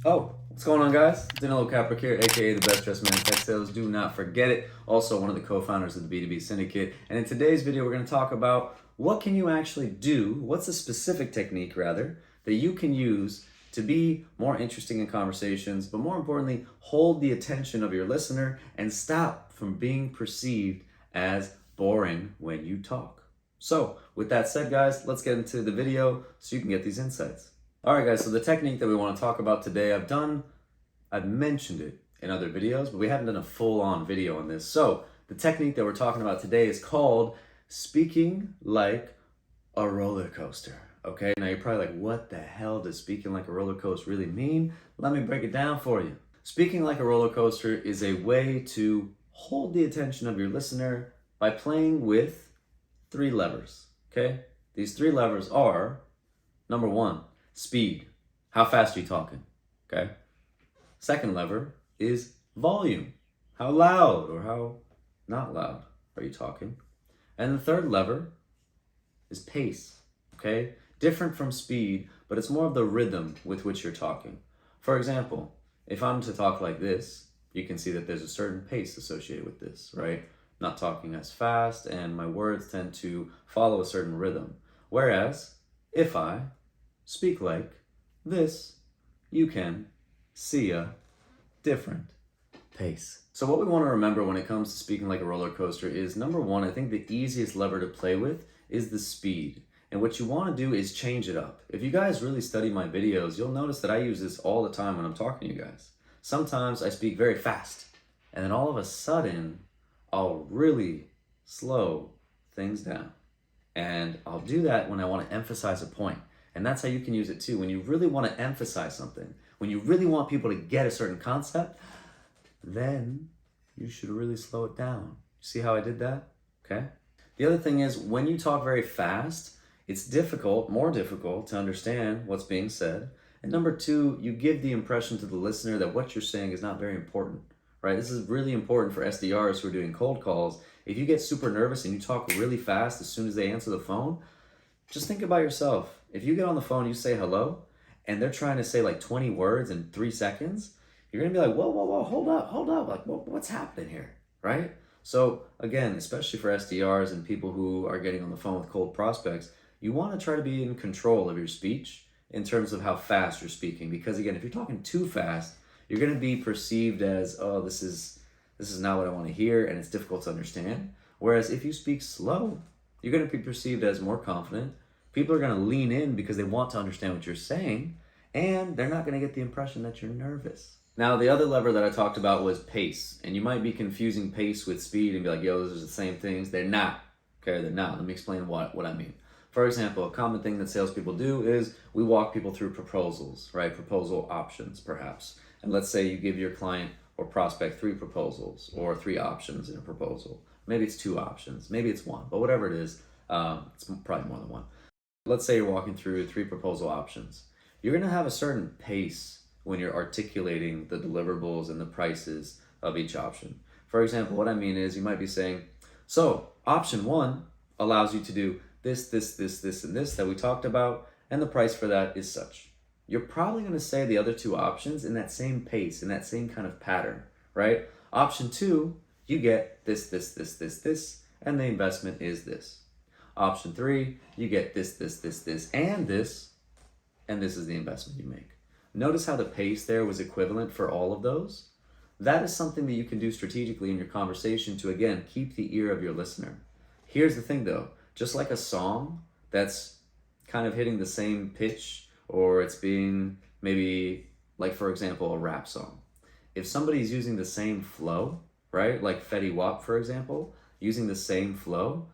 Oh, what's going on, guys? Untitled Chapter here, aka the best dressed man in tech sales. Do not forget it. Also, one of the co-founders of the B2B Syndicate. And in today's video, we're going to talk about what can you actually do, what's a specific technique, rather, that you can use to be more interesting in conversations, but more importantly, hold the attention of your listener and stop from being perceived as boring when you talk. So, with that said, guys, let's get into the video so you can get these insights. All right, guys, so the technique that we want to talk about today, I've mentioned it in other videos, but we haven't done a full-on video on this. So the technique that we're talking about today is called speaking like a roller coaster. Okay, now you're probably like, what the hell does speaking like a roller coaster really mean? Let me break it down for you. Speaking like a roller coaster is a way to hold the attention of your listener by playing with three levers, okay? These three levers are, number one, speed. How fast are you talking? Okay. Second lever is volume. How loud or how not loud are you talking? And the third lever is pace. Okay. Different from speed, but it's more of the rhythm with which you're talking. For example, if I'm to talk like this, you can see that there's a certain pace associated with this, right? Not talking as fast, and my words tend to follow a certain rhythm. Whereas if I speak like this, you can see a different pace. So what we want to remember when it comes to speaking like a roller coaster is, number one, I think the easiest lever to play with is the speed. And what you want to do is change it up. If you guys really study my videos, you'll notice that I use this all the time when I'm talking to you guys. Sometimes I speak very fast, and then all of a sudden, I'll really slow things down. And I'll do that when I want to emphasize a point. And that's how you can use it too. When you really want to emphasize something, when you really want people to get a certain concept, then you should really slow it down. See how I did that? Okay. The other thing is, when you talk very fast, it's more difficult to understand what's being said. And number two, you give the impression to the listener that what you're saying is not very important, right? This is really important for SDRs who are doing cold calls. If you get super nervous and you talk really fast as soon as they answer the phone, just think about yourself. If you get on the phone, you say hello, and they're trying to say like 20 words in 3 seconds, you're gonna be like, whoa, hold up. Like, what's happening here, right? So again, especially for SDRs and people who are getting on the phone with cold prospects, you wanna try to be in control of your speech in terms of how fast you're speaking. Because again, if you're talking too fast, you're gonna be perceived as, oh, this is not what I wanna hear, and it's difficult to understand. Whereas if you speak slow, you're gonna be perceived as more confident. People are going to lean in because they want to understand what you're saying, and they're not going to get the impression that you're nervous. Now, the other lever that I talked about was pace, and you might be confusing pace with speed and be like, yo, those are the same things. They're not. Okay, they're not. Let me explain what I mean. For example, a common thing that salespeople do is we walk people through proposals, right? Proposal options, perhaps. And let's say you give your client or prospect 3 proposals or 3 options in a proposal. Maybe it's 2 options. Maybe it's 1, but whatever it is, it's probably more than 1. Let's say you're walking through 3 proposal options. You're going to have a certain pace when you're articulating the deliverables and the prices of each option. For example, what I mean is you might be saying, so option 1 allows you to do this, and this that we talked about, and the price for that is such. You're probably going to say the other 2 options in that same pace, in that same kind of pattern, right? Option 2, you get this, and the investment is this. Option 3, you get this, and this is the investment you make. Notice how the pace there was equivalent for all of those? That is something that you can do strategically in your conversation to, again, keep the ear of your listener. Here's the thing though, just like a song that's kind of hitting the same pitch, or it's being maybe, like for example, a rap song. If somebody's using the same flow, right, like Fetty Wap, for example, using the same flow,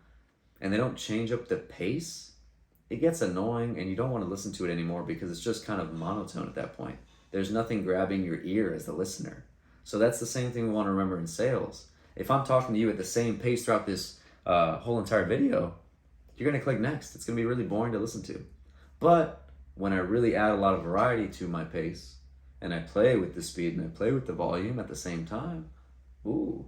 and they don't change up the pace, it gets annoying and you don't want to listen to it anymore because it's just kind of monotone at that point. There's nothing grabbing your ear as the listener. So that's the same thing we want to remember in sales. If I'm talking to you at the same pace throughout this whole entire video, you're going to click next. It's going to be really boring to listen to. But when I really add a lot of variety to my pace, and I play with the speed and I play with the volume at the same time, it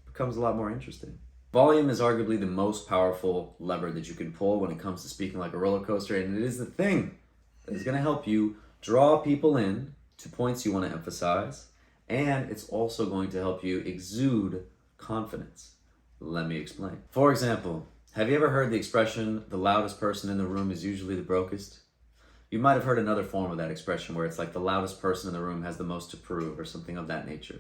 becomes a lot more interesting. Volume is arguably the most powerful lever that you can pull when it comes to speaking like a roller coaster, and it is the thing that is going to help you draw people in to points you want to emphasize, and it's also going to help you exude confidence. Let me explain. For example, have you ever heard the expression, the loudest person in the room is usually the brokest? You might have heard another form of that expression where it's like the loudest person in the room has the most to prove or something of that nature.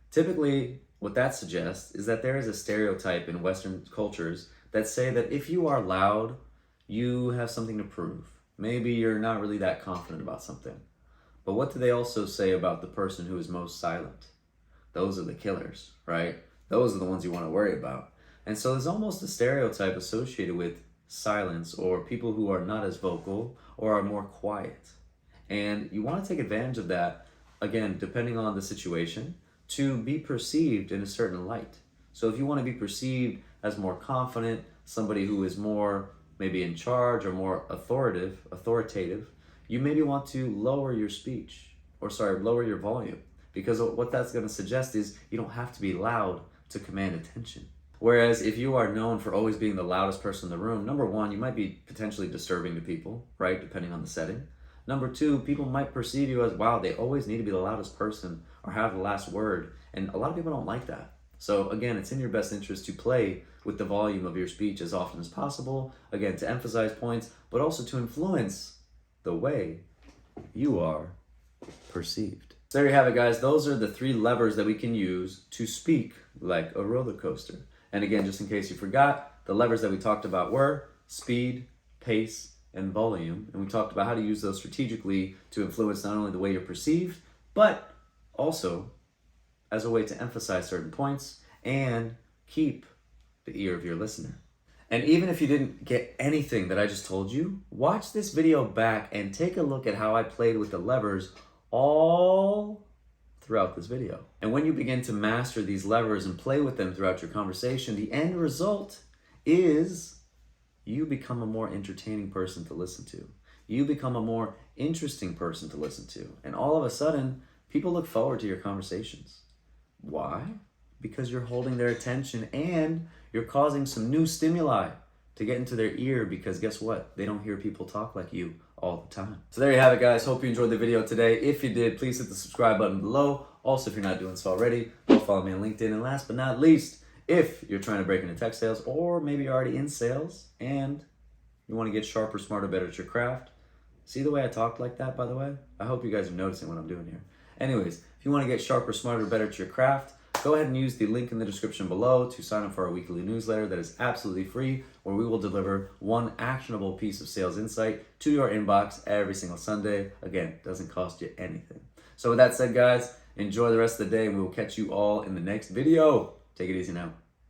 Typically, what that suggests is that there is a stereotype in Western cultures that say that if you are loud, you have something to prove. Maybe you're not really that confident about something. But what do they also say about the person who is most silent? Those are the killers, right? Those are the ones you want to worry about. And so there's almost a stereotype associated with silence or people who are not as vocal or are more quiet. And you want to take advantage of that, again, depending on the situation, to be perceived in a certain light. So if you want to be perceived as more confident, somebody who is more maybe in charge or more authoritative, you maybe want to lower your lower your volume. Because what that's going to suggest is you don't have to be loud to command attention. Whereas if you are known for always being the loudest person in the room, number one, you might be potentially disturbing to people, right? Depending on the setting. Number two, people might perceive you as, wow, they always need to be the loudest person or have the last word. And a lot of people don't like that. So again, it's in your best interest to play with the volume of your speech as often as possible. Again, to emphasize points, but also to influence the way you are perceived. So there you have it, guys. Those are the 3 levers that we can use to speak like a roller coaster. And again, just in case you forgot, the levers that we talked about were speed, pace, and volume. And we talked about how to use those strategically to influence not only the way you're perceived, but also as a way to emphasize certain points and keep the ear of your listener. And even if you didn't get anything that I just told you, watch this video back and take a look at how I played with the levers all throughout this video. And when you begin to master these levers and play with them throughout your conversation, the end result is you become a more entertaining person to listen to. You become a more interesting person to listen to. And all of a sudden, people look forward to your conversations. Why? Because you're holding their attention and you're causing some new stimuli to get into their ear, because guess what? They don't hear people talk like you all the time. So there you have it, guys. Hope you enjoyed the video today. If you did, please hit the subscribe button below. Also, if you're not doing so already, go follow me on LinkedIn. And last but not least, if you're trying to break into tech sales, or maybe you're already in sales and you want to get sharper, smarter, better at your craft. See the way I talked like that, by the way? I hope you guys are noticing what I'm doing here. Anyways, if you want to get sharper, smarter, better at your craft, go ahead and use the link in the description below to sign up for our weekly newsletter that is absolutely free, where we will deliver one actionable piece of sales insight to your inbox every single Sunday. Again, doesn't cost you anything. So with that said, guys, enjoy the rest of the day, and we will catch you all in the next video. Take it easy now.